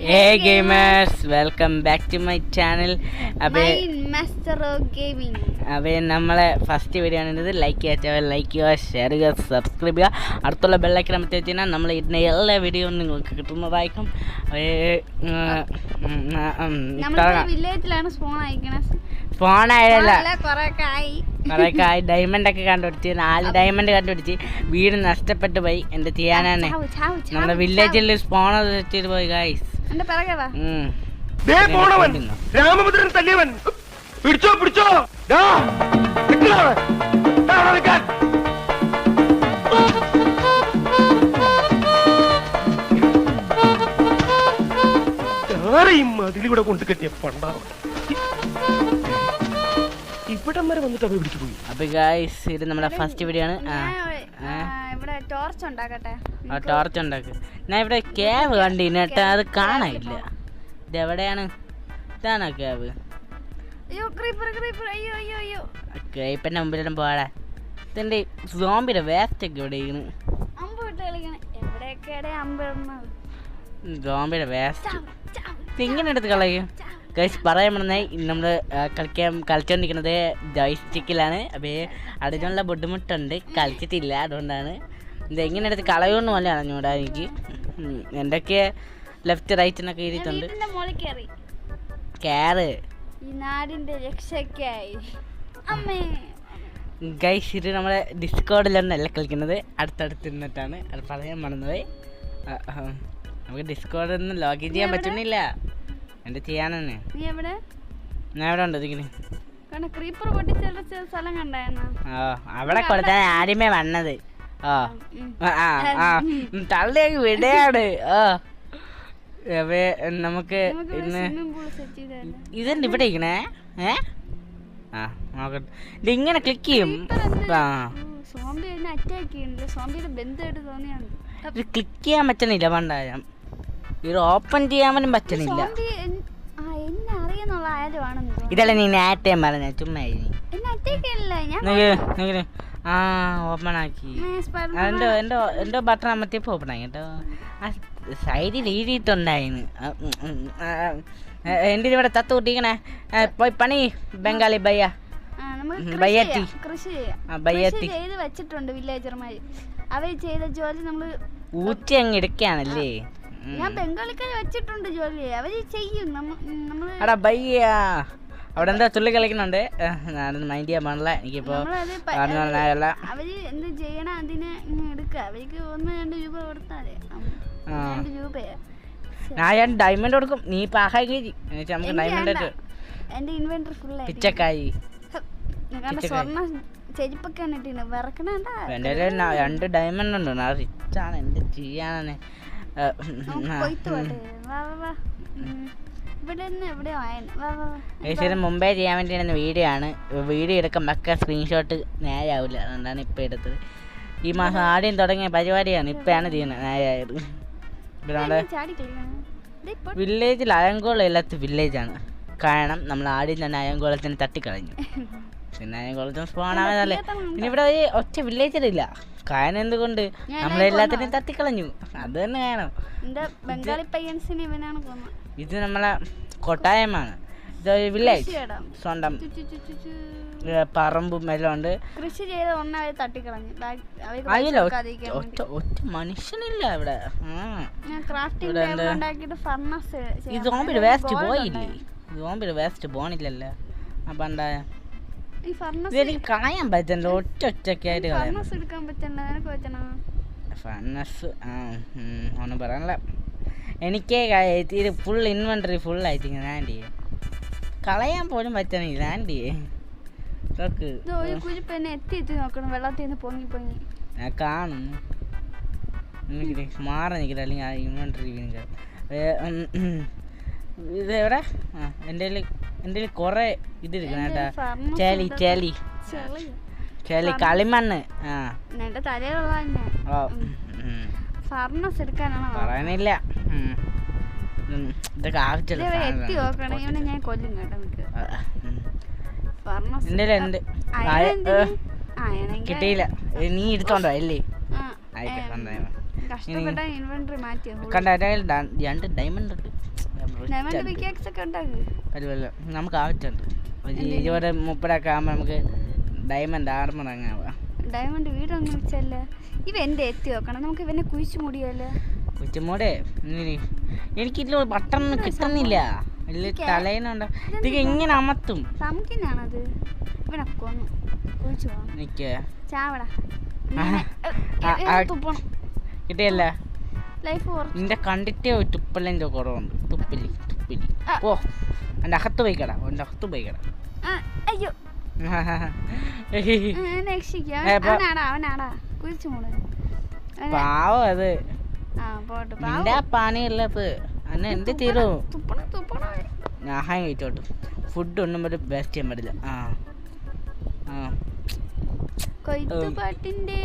Hey gamers, welcome back to my channel. അപ്പൊ നമ്മളെ first video ആണ് ഇത്. ലൈക്ക് ചെയ്യുക, ഷെയർ ചെയ്യുക, സബ്സ്ക്രൈബ് ചെയ്യുക, അടുത്തുള്ള ബെല്ലൈക്കൺ അമർത്തി വെച്ചാൽ നമ്മൾ ഇടുന്ന എല്ലാ വീഡിയോയും നിങ്ങൾക്ക് കിട്ടുന്നതായിരിക്കും. സ്പോൺ ആയല്ല, കുറേക്കായി ഡയമണ്ട് ഒക്കെ കണ്ടുപിടിച്ച് 4 ഡയമണ്ട് കണ്ടുപിടിച്ച് വീട് നഷ്ടപ്പെട്ടു പോയി. എന്ത് ചെയ്യാനാണ്, നമ്മുടെ വില്ലേജിൽ സ്പോണർ വെച്ചിട്ട് പോയി ഗൈസ്. രാമഭദ്രൻ തല്ലിയവൻ പിടിച്ചോ പിടിച്ചോ. അതിലൂടെ കൊണ്ട് കെട്ടിയ പണ്ടാവും ഇവിടം വരെ വന്നിട്ട് അവ പിടിച്ചു പോയി. അപ്പൊ ഗൈസ് ഇത് നമ്മുടെ ഫസ്റ്റ് വീഡിയോ ആണ്. ടോർച്ച് ഉണ്ടാക്കുക. ഞാൻ ഇവിടെ കേവ് കണ്ടിന് കേട്ടോ, അത് കാണാനില്ല. ഇതെവിടെയാണ്? ഇതാണോ കേവ്? ക്രൈപ്പന്റെ മുമ്പിലും പോടാ. ഇതെന്റെ സോംബിയുടെ വേസ്റ്റ് ഒക്കെ എവിടെയാണ്? സോംബിയുടെ വേസ്റ്റ് ഇങ്ങനെ എടുത്ത് കളയും ഗൈസ്. പറയാൻ പറഞ്ഞാൽ നമ്മൾ കളിച്ചോണ്ടിരിക്കുന്നത് ജോയ്സ്റ്റിക്കിലാണ്. അപ്പോൾ അതിനുള്ള ബുദ്ധിമുട്ടുണ്ട്, കളിച്ചിട്ടില്ല. അതുകൊണ്ടാണ് ഇതെങ്ങനെ എടുത്ത് കളയുമെന്ന് പോലെ അറിഞ്ഞൂടാ എനിക്ക്. എന്തൊക്കെ ലെഫ്റ്റ് റൈറ്റ് എന്നൊക്കെ എഴുതിയിട്ടുണ്ട്. കേറ് ഗൈസ്. ഇത് നമ്മുടെ ഡിസ്കോഡിലൊന്നല്ല കളിക്കുന്നത്, അടുത്തടുത്ത് നിന്നിട്ടാണ്. അത് പറയാൻ പറഞ്ഞത്. നമുക്ക് ഡിസ്കോഡൊന്നും ലോഗിൻ ചെയ്യാൻ പറ്റുന്നില്ല. എന്ത് ചെയ്യാനാണ്? ഞാൻ എവിടെ ഉണ്ട് ഇതിങ്ങനെ? അവിടെ കൊടുത്താൽ ആദ്യമേ വന്നത്. തള്ളിയൊക്കെ വിടയാണ്. നമുക്ക് ഇന്ന് ഇതെന്ത് ഇവിടെ ഇരിക്കണേ? നോക്കട്ടെ, ഇതിങ്ങനെ ക്ലിക്ക് ചെയ്യും. ഇത് ക്ലിക്ക് ചെയ്യാൻ പറ്റണില്ല. പണ്ടായം ഇത് ഓപ്പൺ ചെയ്യാൻ പോലും പറ്റണില്ല. ഇതല്ല നീ നേരത്തെ പറഞ്ഞ ചുമ്മാ ഓപ്പൺ ആക്കി. എന്തോ ബട്ടൺ അമർത്തിയപ്പോ ഓപ്പൺ ആയി കേട്ടോ. ആ സൈഡിൽ എഴുതിയിട്ടുണ്ടായിന്. എൻ്റെ ഇവിടെ തത്ത് കൂട്ടിക്കണേ. പോയി പണി ബംഗാളി ബയ്യ ബയ്യത്തി ബയ്യത്തി വെച്ചിട്ടുണ്ട് വില്ലേജർമാര്. അവർ ചെയ്ത ജോലി നമ്മള് ഊറ്റി അങ്ങ് എടുക്കാണല്ലേ. ഞാൻ ബംഗാളിക്കാർ വെച്ചിട്ടുണ്ട് ജോലി, അവര് ചെയ്യും. അടാ ബയ്യ അവിടെ എന്താ തുള്ളി കളിക്കുന്നുണ്ട്. ഞാനൊന്ന് മൈൻഡ് ചെയ്യാൻ പാടില്ല. എനിക്കിപ്പോ അവര് എന്ത് ചെയ്യണം അതിനെ എടുക്കുക. അവർക്ക് 1-2 രൂപ കൊടുത്താലേ. 2 രൂപയാ. ഞാൻ 2 ഡയമണ്ട് കൊടുക്കും. നീ പാഹായി നമുക്ക് ഡയമണ്ട് എന്റെ ഇൻവെന്ററി ഫുൾ പിച്ചക്കായി സ്വർണ്ണ ചെരുപ്പൊക്കെ ഇട്ടിന് വിറക്കണ. എന്റെ 2 ഡയമണ്ട് ഉണ്ട്. ഞാൻ റിച്ചാണ്. എന്ത് ചെയ്യാനാണ്? മുമ്പേ ചെയ്യാൻ വേണ്ടി വീഡിയോ ആണ്. വീഡിയോ എടുക്കുമ്പോൾ സ്ക്രീൻഷോട്ട് നേരാവില്ല. അതുകൊണ്ടാണ് ഇപ്പം എടുത്തത്. ഈ മാസം ആദ്യം തുടങ്ങിയ പരിപാടിയാണ്. ഇപ്പോഴാണ് ചെയ്യുന്നത് നേരായത്. ഇവിടെ വില്ലേജിൽ അയങ്കോളം ഇല്ലാത്ത വില്ലേജാണ്. കാരണം നമ്മൾ ആദ്യം തന്നെ അയങ്കോളത്തിന് തട്ടിക്കളഞ്ഞു. പിന്നെ അയങ്കോളത്തിന് സ്പോണാവതല്ലേ. പിന്നെ ഇവിടെ ഒറ്റ വില്ലേജിലില്ല. കാരണം എന്തുകൊണ്ട് നമ്മളെല്ലാത്തിനും തട്ടിക്കളഞ്ഞു. അത് തന്നെ വേണം. ഇത് നമ്മളെ കൊട്ടായമാണ്. ഇത് വില്ലേജ് സ്വന്തം പറമ്പും എല്ലാം ഉണ്ട്. അതില്ല ഒറ്റ മനുഷ്യനില്ല ഇവിടെ. ഈ സോംബിയുടെ വേസ്റ്റ് പോയില്ലേ? സോംബിയുടെ വേസ്റ്റ് പോണില്ലല്ലോ. അപ്പൊ എന്താ എനിക്ക് കളയാൻ പറ്റണ്ട. ഒറ്റൊറ്റക്കായിട്ട് ഫർണസ് ഒന്നും പറയാനില്ല. എനിക്ക് ഇത് ഫുൾ ഇൻവെന്ററി ഫുൾ ആയിട്ട് ആൻറ്റി കളയാൻ പോലും പറ്റണില്ല. ആൻറ്റി ഞാൻ കാണുന്നു. മാറി നിൽക്കില്ല. അല്ലെങ്കിൽ ആ ഇൻവെന്ററി ഇത് എവിടെ? എൻ്റെ കുറേ ഇതിരിക്കണം കേട്ടാ. ചേലി കളിമണ്ണ്. പറയാനില്ല. ഇതൊക്കെ ആവശ്യമില്ല. കിട്ടിയില്ല. നീ എടുത്തോണ്ടോ അല്ലേ? കണ്ട 2 ഡയമണ്ട് ഉണ്ട്. ഡയമണ്ട് പിക്കാക്സ് ഒക്കെ ഉണ്ടാക്കും. അതുപോലെ നമുക്ക് ആവശ്യമുണ്ട് ഒരു 20-30 ആകുമ്പോൾ നമുക്ക് ഡയമണ്ട് ആർമർ അങ്ങാവാം. ഡയമണ്ട് വീടൊന്നും വെച്ചല്ല. ഇവ എൻ്റെ എത്തി നോക്കണം. നമുക്ക് ഇവനെ കുഴിച്ചു മൂടിയല്ലോ. കുച്ചുമോടെ എനിക്കില്ല ബട്ടൺ കിട്ടുന്നില്ല. വലിയ തലേനുണ്ട്. ഇത് എങ്ങനെ അമർത്തും? നമുക്കിനാണത്. ഇവനെ കൊന്നു കുഴിച്ചു പോകണം. എനിക്ക് ചാവടാ കിട്ടിയല്ല. ലൈഫ് കുറച്ച് നിന്റെ കണ്ടിട്ടേ തുപ്പലിൻ്റെ കുറവുണ്ട്. തുപ്പലി ഓ എൻ്റെ അകത്ത് പോയിക്കടാ. എൻ്റെ അകത്ത് പോയിക്കടാ. അയ്യോ രക്ഷിക്കാം. അവനാടാ കുഴിച്ചു മൂട്. പാവം അത്. പോട്ടെ നിന്റെ ആ പണിയുള്ളത് അന്നെ എന്ത് തീരൂ. തുപ്പണ ഞാൻ കഴിച്ചോട്ടു. ഫുഡ് ഒന്നും ഒരു വേസ്റ്റ് ചെയ്യാൻ പാടില്ല. കൊയ്ത്തുപാട്ടിന്റെ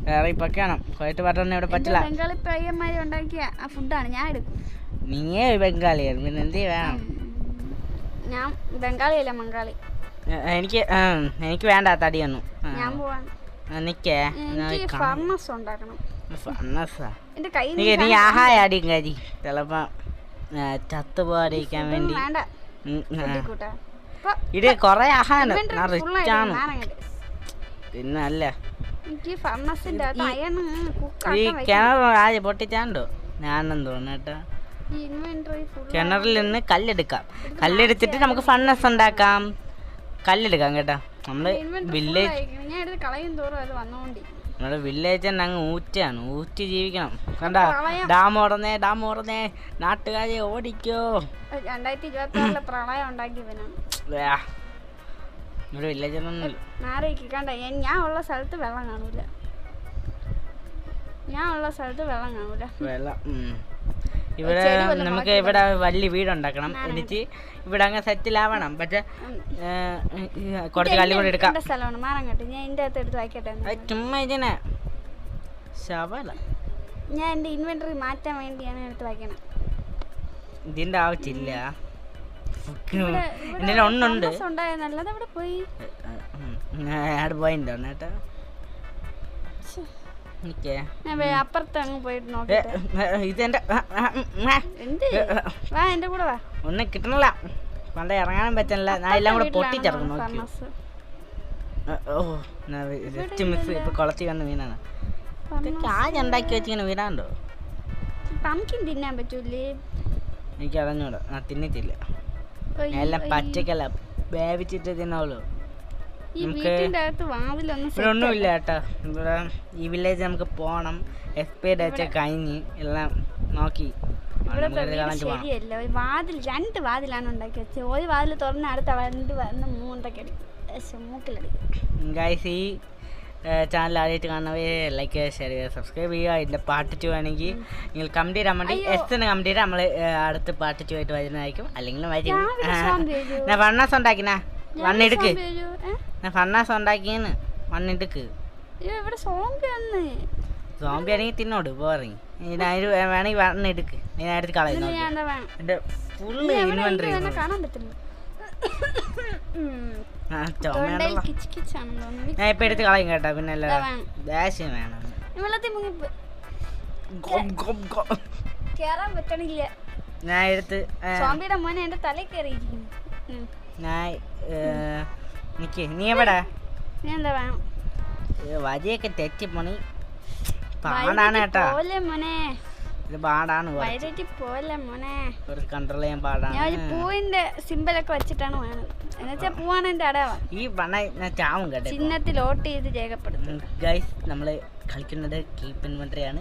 വേറെ ഇപ്പൊക്കെ വേണം. കൊയ്ത്ത് പാട്ടൊന്നും ഇവിടെ പറ്റില്ല. ബംഗാളി പയ്യന്മാര് ഉണ്ടാക്കിയ ആ ഫുഡാണ് ഞാൻ എടുക്കും. നീയേ ബംഗാളിയാണ് പിന്നെ എന്ത് വേണം? ഞാൻ ബംഗാളിയല്ല മംഗാളി. എനിക്ക് വേണ്ട തടിയൊന്നും. ഞാൻ പോവാണ്. നിക്കേ ഫർണസ് ഉണ്ടാക്കണം. നീ ആഹാരടിയും കരി ചിലപ്പോ ചത്തുപോകാതിരിക്കാൻ വേണ്ടി. ഇത് കൊറേ ആഹാരം റിച്ചാണ് പിന്നല്ലേ. ഈ കിണർ ആദ്യം പൊട്ടിച്ചാണ്ടോ ഞാനെന്ന് തോന്നേട്ടാ. കിണറിൽ നിന്ന് കല്ലെടുക്കാം. കല്ലെടുത്തിട്ട് നമുക്ക് ഫർണസ് ഉണ്ടാക്കാം. കല്ലെടുക്കാം കേട്ടാ. നമ്മള് വില്ലേജ് നമ്മുടെ വില്ലേജ് തന്നെ അങ്ങ് ഊറ്റാണ്. ഊറ്റി ജീവിക്കണം. കണ്ടാ ഡാം ഓടന്നേ നാട്ടുകാരെ ഓടിക്കോ. 2026 പ്രളയം ഉണ്ടാക്കിയവനാണ് ഇവിടെ വില്ലേജ് ഒന്നും. കണ്ട ഞാൻ ഉള്ള സ്ഥലത്ത് വെള്ളം കാണൂല. വെള്ളം ഇവിടെ നമുക്ക് ഇവിടെ വലിയ വീടുണ്ടാക്കണം. എന്നിട്ട് ഇവിടെ അങ്ങ് സെറ്റിലാവണം. പക്ഷെ കുറച്ച് കല്ല് കൂടെ എടുക്കാം. സ്ഥലമാണ് മാറങ്ങട്ടെ. ഞാൻ എൻ്റെ അകത്ത് എടുത്ത് വായിക്കട്ടെ. ചുമ്മാ ഇതിനെ ശവല ഞാൻ എൻ്റെ ഇൻവെന്ററി മാറ്റാൻ വേണ്ടിയാണ് എടുത്ത് വായിക്കണം. ഇതിന്റെ ആവശ്യമില്ല. എന്റെ ഒന്നുണ്ട്. നല്ലത് അവിടെ പോയി പോയിട്ടോ. അപ്പുറത്ത് അങ്ങ് പോയിട്ട് നോക്കിട്ട് ഇതെന്റെ എന്റെ കൂടെ വാ. ഒന്നും കിട്ടണില്ല. പണ്ട് ഇറങ്ങാനും പറ്റണില്ല. ഞാൻ എല്ലാം കൂടെ പൊട്ടിച്ചിറങ്ങും. നോക്കി മിസ് ഇപ്പൊ കുളത്തി വന്ന മീനാണ്. ആദ്യം ഉണ്ടാക്കി വെച്ചിങ്ങനെ വീടാണ്ടോ? പംകിൻ തിന്നാൻ പറ്റൂലേ? എനിക്ക് അറിഞ്ഞൂടാ. ഞാൻ തിന്നിട്ടില്ല. എല്ലാം പച്ചക്കല്ല വേവിച്ചിട്ട് തിന്നോളൂ. നമുക്ക് ഇവിടെ ഒന്നുമില്ല കേട്ടോ. ഇവിടെ ഈ വില്ലേജ് നമുക്ക് പോകണം. എക്സ്പയർ ഡേറ്റ് കഴിഞ്ഞ് എല്ലാം നോക്കി ശരിയല്ല. ഒരു വാതിൽ 2 വാതിലാണ് ഉണ്ടാക്കി വെച്ചത്. ഒരു വാതിൽ തുറന്ന് അടുത്ത വന്ന് മൂന്നൊക്കെ മൂക്കിലടിക്കും. ഗൈസ് ഈ ചാനൽ ആദ്യമായിട്ട് കാണുന്നവർ ലൈക്ക് ഷെയർ ചെയ്യുക, സബ്സ്ക്രൈബ് ചെയ്യുക. ഇതിൻ്റെ പാർട്ട് 2 ആണെങ്കിൽ നിങ്ങൾ കമൻറ്റ് ചെയ്താൽ മതി. എസ്റ്റിന് കമൻറ്റ് ചെയ്താൽ നമ്മൾ അടുത്ത് പാർട്ട് 2 ആയിട്ട് വരുന്നതായിരിക്കും. അല്ലെങ്കിൽ വരും. ഞാൻ ഫർണാസ് ഉണ്ടാക്കിനാ മണ്ണെടുക്ക്. ഞാൻ ഫർണാസ് ഉണ്ടാക്കിയെന്ന് മണ്ണെടുക്ക്. സോംബി ആണെങ്കിൽ തിന്നോട് പോറങ്ങി. ഇതിനായിട്ട് വേണമെങ്കിൽ മണ്ണെടുക്ക്. ഇതിനടുത്ത് കളയുന്നു. എൻ്റെ ഫുള്ള് ഇൻവെന്ററി ഞാൻ ഇപ്പൊ എടുത്ത് കളയും കേട്ടോ. പിന്നെ ദേഷ്യം വേണം. ഞാൻ എടുത്ത് മോനെ എന്റെ തലയിൽ കയറിയിരിക്കുന്നു. ഞാൻ നീ എവിടെ വരിയൊക്കെ തെറ്റിപ്പോണി പാടാണ് കേട്ടാ. ഇത് പാടാണ്. കൺട്രോൾ ചെയ്യാൻ പാടാണ്. പൂവിന്റെ സിമ്പലൊക്കെ വെച്ചിട്ടാണ് വേണത്. എന്നുവെച്ചാ പൂവാണ് എന്റെ അടയാളം. ഈ പണ ഞാൻ ചാവും കേട്ടോ. ചിഹ്നത്തിൽ വോട്ട് ചെയ്ത് രേഖപ്പെടുത്തും. ഗൈസ് നമ്മള് കളിക്കുന്നത് കീപ്പ് ഇൻവെന്ററി ആണ്.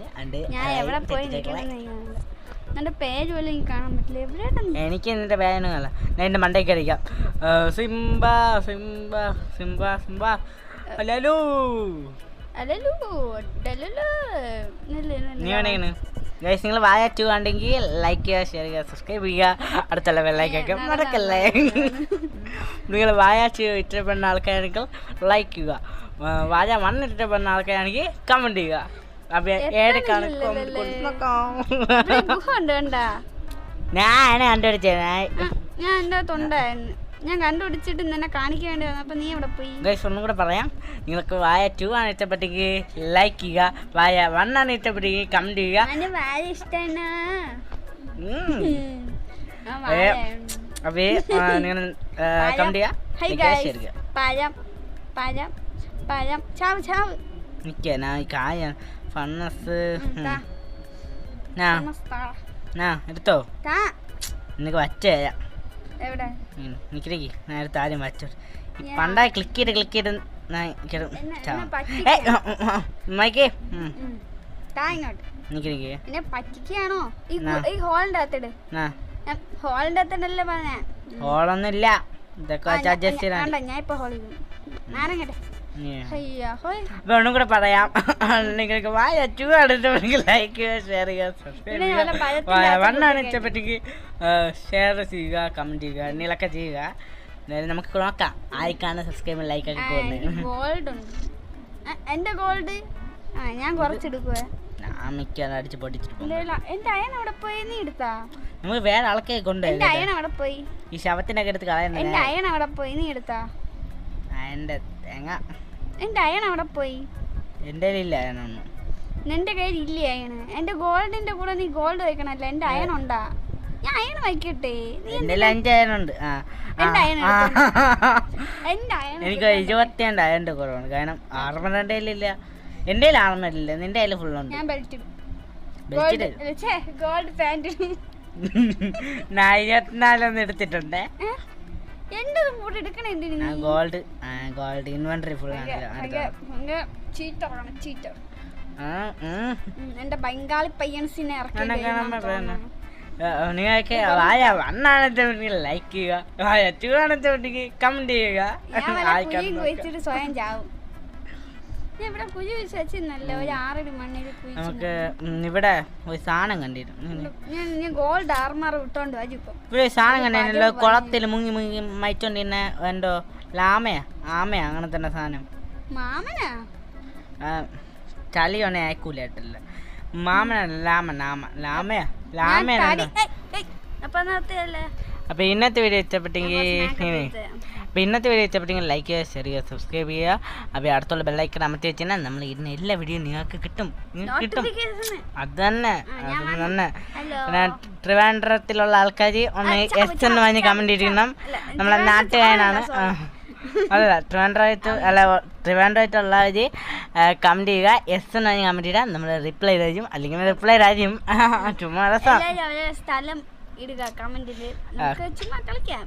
ഞാൻ എവിടെ പോയി എന്റെ പേര് പോലും എനിക്ക് കാണാൻ പറ്റില്ല. എവിടെയാണ് എനിക്ക് എന്റെ പേരൊന്നും കാണാം. ഞാൻ എന്റെ മണ്ടയ്ക്ക് അടിക്കാം. സിംബ സിംബ സിംബ സിംബ അലലു അലലു നീ വേണേണ്. ഗൈസ് നിങ്ങൾ വായ 2 കണ്ടെങ്കിൽ ലൈക്ക് ചെയ്യുക, ഷെയർ ചെയ്യുക, സബ്സ്ക്രൈബ് ചെയ്യുക. അടുത്തുള്ള ബെല്ലൈക്കൊക്കെ നടക്കല്ലേ. നിങ്ങൾ വായ 2 ഇഷ്ടപ്പെടുന്ന ആൾക്കാരാണെങ്കിൽ ലൈക്ക് ചെയ്യുക. വായ 1 ഇഷ്ടപ്പെടുന്ന ആൾക്കാരാണെങ്കിൽ കമൻറ്റ് ചെയ്യുക. ഞാൻ കണ്ടുപിടിച്ചിട്ട് നിന്നെ കാണിക്കാൻ വേണ്ടി വന്നപ്പോ നീ ഇവിടെ പോയി. ഗൈസ് ഒന്നും കൂടെ പറയാം. നിങ്ങൾക്ക് വായ 2 ആണ് ഇഷ്ടപ്പെട്ടെങ്കിൽ ലൈക്ക് ചെയ്യുക. വായ 1 ആണ് ഇഷ്ടപ്പെട്ടെങ്കിൽ കമന്റ് ചെയ്യുക. വായ ഇഷ്ടമാണ്. അപ്പേ നിങ്ങൾ കമന്റ് ചെയ്യാ ഹൈ ഗൈസ് പഴം പഴം പഴം ചാവ് ചാവ് നിക്ക നാ കായ ഫണ്ണസ് നാ എടുത്തോ നിനക്ക് വച്ചേരാ എവിടെ നിക്കരേക്ക് ഞാൻ എടുത്ത് ആദ്യം വച്ചോ പണ്ടായി ക്ലിക്ക് ചെയ്ത് മൈക്കേ നിക്കരേക്ക് എന്നെ പറ്റിക്കാണോ ഈ ഹോളിന്റെ അകത്തിട് ഹോളിന്റെ അകത്തല്ലേ പറഞ്ഞേ ഹോളൊന്നുമില്ല ഇതൊക്കെ അഡ്ജസ്റ്റ് ചെയ്യാൻ ഞാൻ ഇപ്പൊ ഹോളിൽ നാരങ്ങട്ടെ ഒന്നും കൂടെ പറയാം നിങ്ങൾക്ക് ലൈക്ക് ഷെയർ ചെയ്യുക വണ്ണാണ് ഇഷ്ടപ്പെട്ടെങ്കിൽ ഷെയർ ചെയ്യുക കമന്റ് ചെയ്യുക എന്നിലൊക്കെ ചെയ്യുക അതായത് നമുക്ക് നോക്കാം ആയിക്കാണ് സബ്സ്ക്രൈബ് ലൈക്ക് ഒക്കെ പോകുന്നത് ഗോൾഡ് ഉണ്ട് എന്റെ ഗോൾഡ് ഞാൻ കുറച്ചെടുക്കുവേ ഞാൻ മിക്കാതെ അടിച്ച് പൊട്ടിച്ചിട്ട് എന്റെ അയൺ അവിടെ പോയി നീ എടുത്താ നമുക്ക് വേറെ ആൾക്കാരെ കൊണ്ടുപോയി എന്റെ അയൺ അവിടെ പോയി ഈ ശവത്തിന്റെ ഒക്കെ എടുത്ത് കളയുന്നത് എന്റെ അയൺ അവിടെ പോയി നീ എടുത്താ എന്റെ തേങ്ങ എന്റെ അയൺ അവിടെ പോയി എന്റെ ഇല്ല അയണൊന്നും നിന്റെ കയ്യിൽ ഇല്ലേ അയണ് എന്റെ ഗോൾഡിന്റെ കൂടെ നീ ഗോൾഡ് വെക്കണല്ലോ എന്റെ അയൺ ഉണ്ടാ ഞാൻ അയൺ വയ്ക്കട്ടെ എന്റെ 5 അയണുണ്ട് എനിക്ക് 22 അയണ്ട് കുറവാണ് കാരണം ആർമർ എന്റെ ഇല്ല എന്റെ ആർമറില്ല നിന്റെ കയ്യിൽ ഫുൾ ഉണ്ട് ഞാൻ ബെൽറ്റ് ഗോൾഡ് പാന്റ് ഞാൻ 24 എടുത്തിട്ടുണ്ട് ഗോൾഡ് ഗോൾഡ് ഇൻവെന്ററി ഫുൾ എന്റെ ബംഗാളി പയ്യൻസിനെ നിങ്ങൾക്ക് വണ്ണാണെന്നുണ്ടെങ്കിൽ ലൈക്ക് ചെയ്യുക ചൂടാണെന്നുണ്ടെങ്കിൽ കമന്റ് ചെയ്യുക സ്വയം ചാവും നമുക്ക് ഇവിടെ ഒരു സാധനം കണ്ടിരുന്നു ഗോൾഡ് ആർമർ ഇട്ടോണ്ട് ഇവിടെ സാധനം കണ്ടിരുന്നല്ലോ കുളത്തിൽ മുങ്ങി മുങ്ങി മരിച്ചോണ്ടിരുന്ന എന്തോ ലാമയാ ആമയാ അങ്ങനെ തന്നെ സാധനം മാമനാ ചളിയൊന്നെ അയക്കൂലായിട്ടല്ല മാമനല്ല ലാമയാ അപ്പൊ ഇന്നത്തെ വീഡിയോ ഇഷ്ടപ്പെട്ടെങ്കിൽ ലൈക്ക് ചെയ്യുക ഷെയർ ചെയ്യുക സബ്സ്ക്രൈബ് ചെയ്യുക അപ്പോൾ അടുത്തുള്ള ബെല്ലൈക്കൺ അമർത്തി വെച്ചാൽ നമ്മൾ ഇടുന്ന എല്ലാ വീഡിയോ നിങ്ങൾക്ക് കിട്ടും അത് തന്നെ പിന്നെ ട്രിവാൻഡ്രത്തിലുള്ള ആൾക്കാർ ഒന്ന് എസ് എന്ന് പറഞ്ഞ് കമന്റ് ഇടണം നമ്മളെ നാട്ടുകാരനാണ് അതല്ല ട്രിവാൻഡ്രമായിട്ടുള്ളവർ കമന്റ് ചെയ്യുക എസ് എന്ന് പറഞ്ഞ് കമന്റ് ഇടാം നമ്മൾ റിപ്ലൈ തരും അല്ലെങ്കിൽ റിപ്ലൈ തരും ചുമ്മാ സ്ഥലം ഇടുക കമന്റിൽ ചുമ്മാ കളിക്കാം